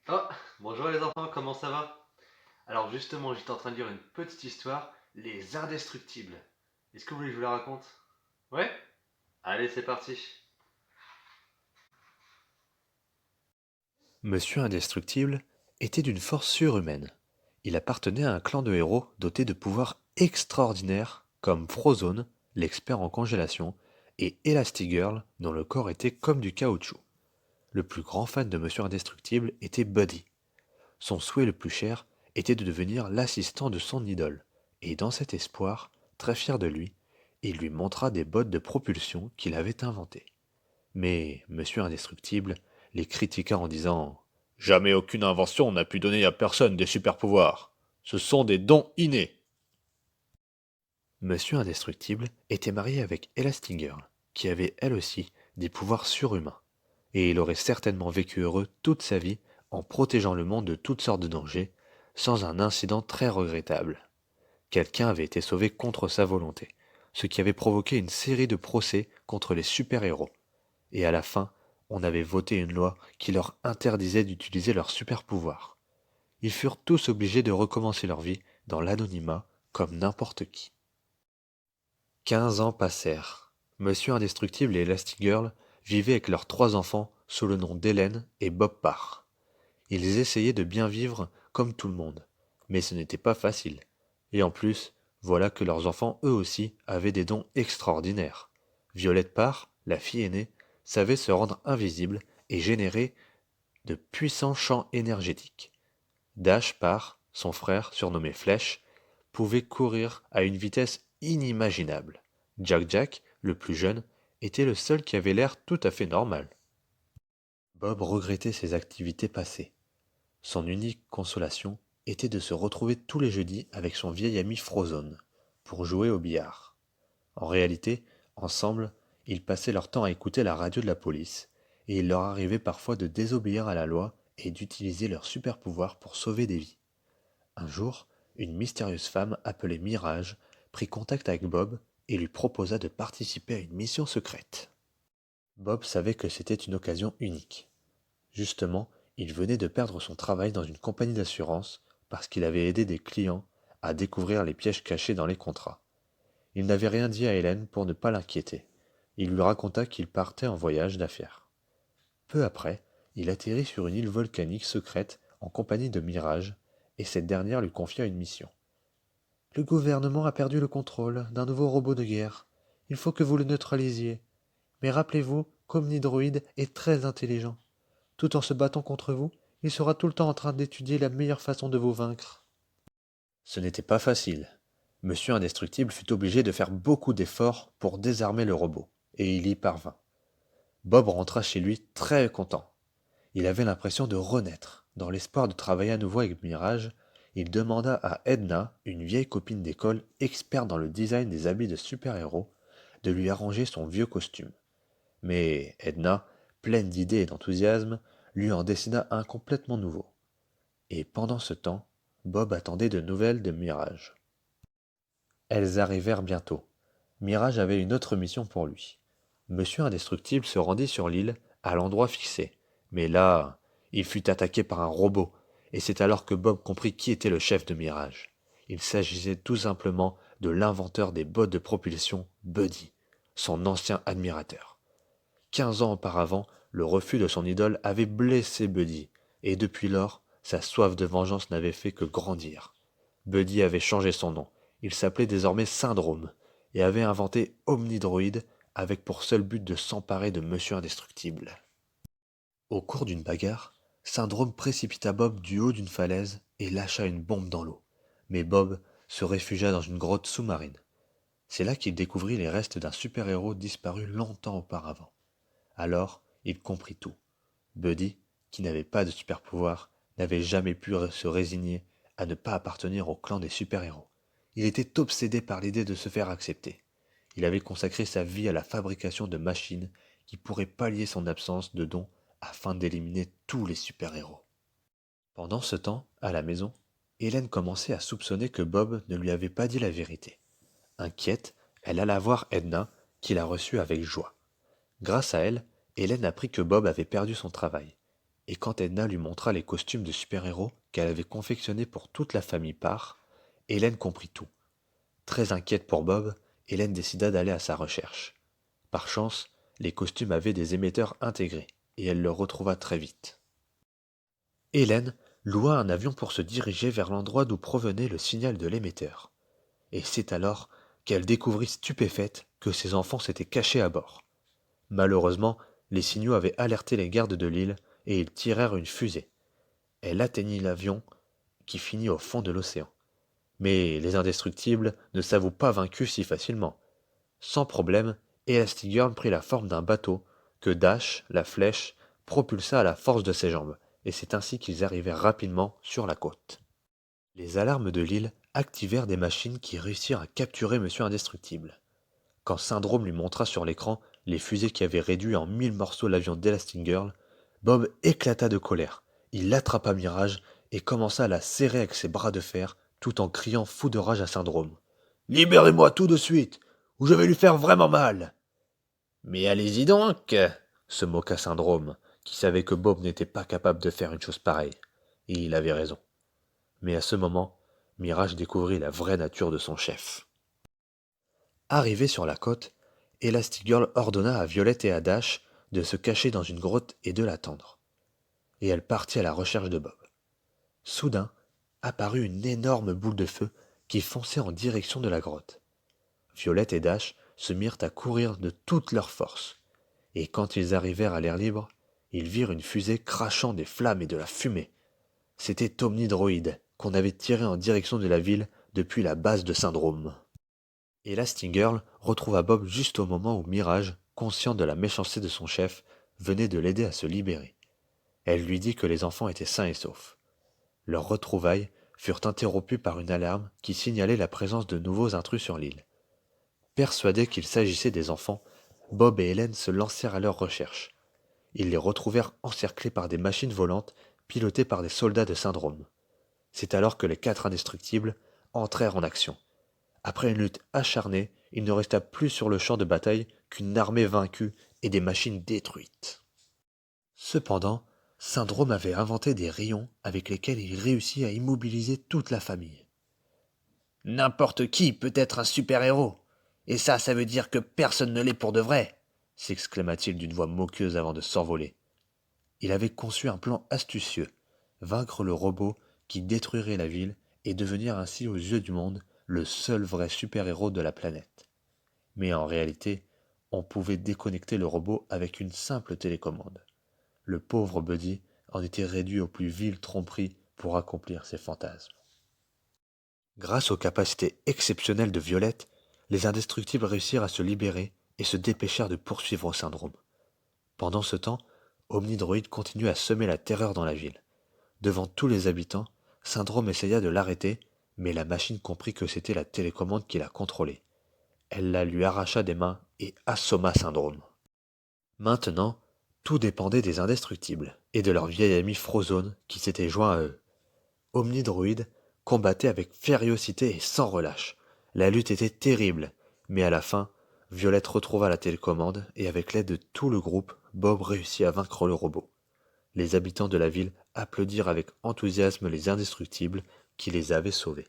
Oh, bonjour les enfants, comment ça va? Alors justement, j'étais en train de lire une petite histoire, Les Indestructibles. Est-ce que vous voulez que je vous la raconte? Ouais? Allez, c'est parti. Monsieur Indestructible était d'une force surhumaine. Il appartenait à un clan de héros doté de pouvoirs extraordinaires comme Frozone, l'expert en congélation, et Elastigirl, dont le corps était comme du caoutchouc. Le plus grand fan de Monsieur Indestructible était Buddy. Son souhait le plus cher était de devenir l'assistant de son idole, et dans cet espoir, très fier de lui, il lui montra des bottes de propulsion qu'il avait inventées. Mais Monsieur Indestructible les critiqua en disant jamais aucune invention n'a pu donner à personne des super-pouvoirs. Ce sont des dons innés. Monsieur Indestructible était marié avec Elastigirl, qui avait elle aussi des pouvoirs surhumains, et il aurait certainement vécu heureux toute sa vie en protégeant le monde de toutes sortes de dangers, sans un incident très regrettable. Quelqu'un avait été sauvé contre sa volonté, ce qui avait provoqué une série de procès contre les super-héros, et à la fin, on avait voté une loi qui leur interdisait d'utiliser leurs super-pouvoirs. Ils furent tous obligés de recommencer leur vie dans l'anonymat comme n'importe qui. 15 ans passèrent. Monsieur Indestructible et Elastigirl vivaient avec leurs 3 enfants sous le nom d'Hélène et Bob Parr. Ils essayaient de bien vivre comme tout le monde, mais ce n'était pas facile. Et en plus, voilà que leurs enfants eux aussi avaient des dons extraordinaires. Violette Parr, la fille aînée, savait se rendre invisible et générer de puissants champs énergétiques. Dash Parr, son frère, surnommé Flèche, pouvait courir à une vitesse inimaginable. Jack Jack, le plus jeune, était le seul qui avait l'air tout à fait normal. Bob regrettait ses activités passées. Son unique consolation était de se retrouver tous les jeudis avec son vieil ami Frozone pour jouer au billard. En réalité, ensemble, ils passaient leur temps à écouter la radio de la police, et il leur arrivait parfois de désobéir à la loi et d'utiliser leurs super-pouvoirs pour sauver des vies. Un jour, une mystérieuse femme appelée Mirage prit contact avec Bob et lui proposa de participer à une mission secrète. Bob savait que c'était une occasion unique. Justement, il venait de perdre son travail dans une compagnie d'assurance parce qu'il avait aidé des clients à découvrir les pièges cachés dans les contrats. Il n'avait rien dit à Hélène pour ne pas l'inquiéter. Il lui raconta qu'il partait en voyage d'affaires. Peu après, il atterrit sur une île volcanique secrète en compagnie de Mirage, et cette dernière lui confia une mission. Le gouvernement a perdu le contrôle d'un nouveau robot de guerre. Il faut que vous le neutralisiez. Mais rappelez-vous qu'Omnidroid est très intelligent. Tout en se battant contre vous, il sera tout le temps en train d'étudier la meilleure façon de vous vaincre. Ce n'était pas facile. Monsieur Indestructible fut obligé de faire beaucoup d'efforts pour désarmer le robot, et il y parvint. Bob rentra chez lui très content. Il avait l'impression de renaître. Dans l'espoir de travailler à nouveau avec Mirage, il demanda à Edna, une vieille copine d'école experte dans le design des habits de super-héros, de lui arranger son vieux costume. Mais Edna, pleine d'idées et d'enthousiasme, lui en dessina un complètement nouveau. Et pendant ce temps, Bob attendait de nouvelles de Mirage. Elles arrivèrent bientôt. Mirage avait une autre mission pour lui. Monsieur Indestructible se rendit sur l'île, à l'endroit fixé. Mais là, il fut attaqué par un robot, et c'est alors que Bob comprit qui était le chef de Mirage. Il s'agissait tout simplement de l'inventeur des bottes de propulsion, Buddy, son ancien admirateur. 15 ans auparavant, le refus de son idole avait blessé Buddy, et depuis lors, sa soif de vengeance n'avait fait que grandir. Buddy avait changé son nom. Il s'appelait désormais Syndrome, et avait inventé Omnidroid avec pour seul but de s'emparer de Monsieur Indestructible. Au cours d'une bagarre, Syndrome précipita Bob du haut d'une falaise et lâcha une bombe dans l'eau. Mais Bob se réfugia dans une grotte sous-marine. C'est là qu'il découvrit les restes d'un super-héros disparu longtemps auparavant. Alors, il comprit tout. Buddy, qui n'avait pas de super-pouvoir, n'avait jamais pu se résigner à ne pas appartenir au clan des super-héros. Il était obsédé par l'idée de se faire accepter. Il avait consacré sa vie à la fabrication de machines qui pourraient pallier son absence de dons afin d'éliminer tous les super-héros. Pendant ce temps, à la maison, Hélène commençait à soupçonner que Bob ne lui avait pas dit la vérité. Inquiète, elle alla voir Edna, qui la reçut avec joie. Grâce à elle, Hélène apprit que Bob avait perdu son travail. et quand Edna lui montra les costumes de super-héros qu'elle avait confectionnés pour toute la famille Parr, Hélène comprit tout. Très inquiète pour Bob, Hélène décida d'aller à sa recherche. Par chance, les costumes avaient des émetteurs intégrés, et elle le retrouva très vite. Hélène loua un avion pour se diriger vers l'endroit d'où provenait le signal de l'émetteur. Et c'est alors qu'elle découvrit stupéfaite que ses enfants s'étaient cachés à bord. Malheureusement, les signaux avaient alerté les gardes de l'île et ils tirèrent une fusée. Elle atteignit l'avion qui finit au fond de l'océan. Mais les indestructibles ne s'avouent pas vaincus si facilement. Sans problème, Elastigirl prit la forme d'un bateau que Dash, la flèche, propulsa à la force de ses jambes, et c'est ainsi qu'ils arrivèrent rapidement sur la côte. Les alarmes de l'île activèrent des machines qui réussirent à capturer Monsieur Indestructible. Quand Syndrome lui montra sur l'écran les fusées qui avaient réduit en 1000 morceaux l'avion d'Elastigirl, Bob éclata de colère. Il attrapa Mirage et commença à la serrer avec ses bras de fer tout en criant fou de rage à Syndrome. Libérez-moi tout de suite, ou je vais lui faire vraiment mal. Mais allez-y donc, se moqua Syndrome, qui savait que Bob n'était pas capable de faire une chose pareille. Et il avait raison. Mais à ce moment, Mirage découvrit la vraie nature de son chef. Arrivé sur la côte, Elastigirl ordonna à Violette et à Dash de se cacher dans une grotte et de l'attendre. Et elle partit à la recherche de Bob. Soudain, apparut une énorme boule de feu qui fonçait en direction de la grotte. Violette et Dash se mirent à courir de toute leur force, et quand ils arrivèrent à l'air libre, ils virent une fusée crachant des flammes et de la fumée. C'était Omnidroid, qu'on avait tiré en direction de la ville depuis la base de Syndrome. Elastigirl retrouva Bob juste au moment où Mirage, conscient de la méchanceté de son chef, venait de l'aider à se libérer. Elle lui dit que les enfants étaient sains et saufs. Leurs retrouvailles furent interrompues par une alarme qui signalait la présence de nouveaux intrus sur l'île. Persuadés qu'il s'agissait des enfants, Bob et Hélène se lancèrent à leur recherche. Ils les retrouvèrent encerclés par des machines volantes pilotées par des soldats de Syndrome. C'est alors que les 4 indestructibles entrèrent en action. Après une lutte acharnée, il ne resta plus sur le champ de bataille qu'une armée vaincue et des machines détruites. Cependant, Syndrome avait inventé des rayons avec lesquels il réussit à immobiliser toute la famille. N'importe qui peut être un super-héros, et ça veut dire que personne ne l'est pour de vrai, s'exclama-t-il d'une voix moqueuse avant de s'envoler. Il avait conçu un plan astucieux, vaincre le robot qui détruirait la ville et devenir ainsi aux yeux du monde le seul vrai super-héros de la planète. Mais en réalité, on pouvait déconnecter le robot avec une simple télécommande. Le pauvre Buddy en était réduit aux plus viles tromperies pour accomplir ses fantasmes. Grâce aux capacités exceptionnelles de Violette, les indestructibles réussirent à se libérer et se dépêchèrent de poursuivre Syndrome. Pendant ce temps, Omnidroid continuait à semer la terreur dans la ville. Devant tous les habitants, Syndrome essaya de l'arrêter, mais la machine comprit que c'était la télécommande qui la contrôlait. Elle la lui arracha des mains et assomma Syndrome. Maintenant, tout dépendait des indestructibles et de leur vieil ami Frozone qui s'était joint à eux. Omnidroid combattait avec fériocité et sans relâche. La lutte était terrible, mais à la fin, Violette retrouva la télécommande et avec l'aide de tout le groupe, Bob réussit à vaincre le robot. Les habitants de la ville applaudirent avec enthousiasme les indestructibles qui les avaient sauvés.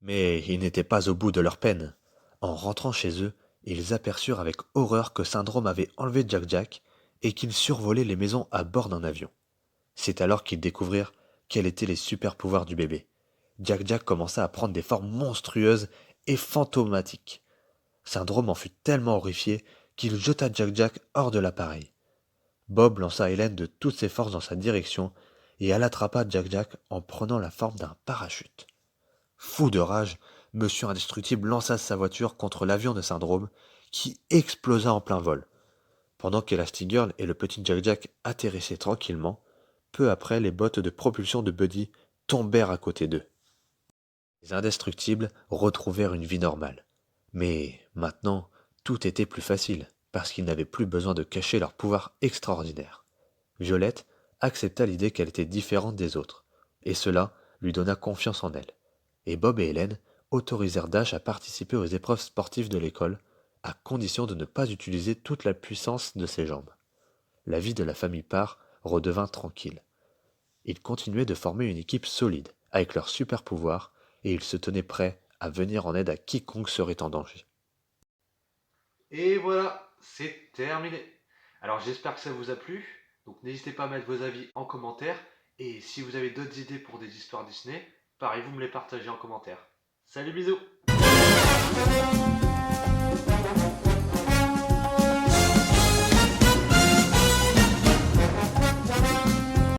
Mais ils n'étaient pas au bout de leur peine. En rentrant chez eux, ils aperçurent avec horreur que Syndrome avait enlevé Jack-Jack et qu'il survolait les maisons à bord d'un avion. C'est alors qu'ils découvrirent quels étaient les super-pouvoirs du bébé. Jack-Jack commença à prendre des formes monstrueuses et fantomatiques. Syndrome en fut tellement horrifié qu'il jeta Jack-Jack hors de l'appareil. Bob lança Hélène de toutes ses forces dans sa direction et elle attrapa Jack-Jack en prenant la forme d'un parachute. Fou de rage, Monsieur Indestructible lança sa voiture contre l'avion de Syndrome qui explosa en plein vol. Pendant qu'Elastigirl et le petit Jack-Jack atterrissaient tranquillement, peu après les bottes de propulsion de Buddy tombèrent à côté d'eux. Les indestructibles retrouvèrent une vie normale. Mais maintenant, tout était plus facile, parce qu'ils n'avaient plus besoin de cacher leur pouvoir extraordinaire. Violette accepta l'idée qu'elle était différente des autres, et cela lui donna confiance en elle. Et Bob et Hélène autorisèrent Dash à participer aux épreuves sportives de l'école, à condition de ne pas utiliser toute la puissance de ses jambes. La vie de la famille Parr redevint tranquille. Ils continuaient de former une équipe solide, avec leurs super pouvoirs, et ils se tenaient prêts à venir en aide à quiconque serait en danger. Et voilà, c'est terminé. Alors j'espère que ça vous a plu. Donc n'hésitez pas à mettre vos avis en commentaire. Et si vous avez d'autres idées pour des histoires Disney, pareil, vous me les partagez en commentaire. Salut, bisous!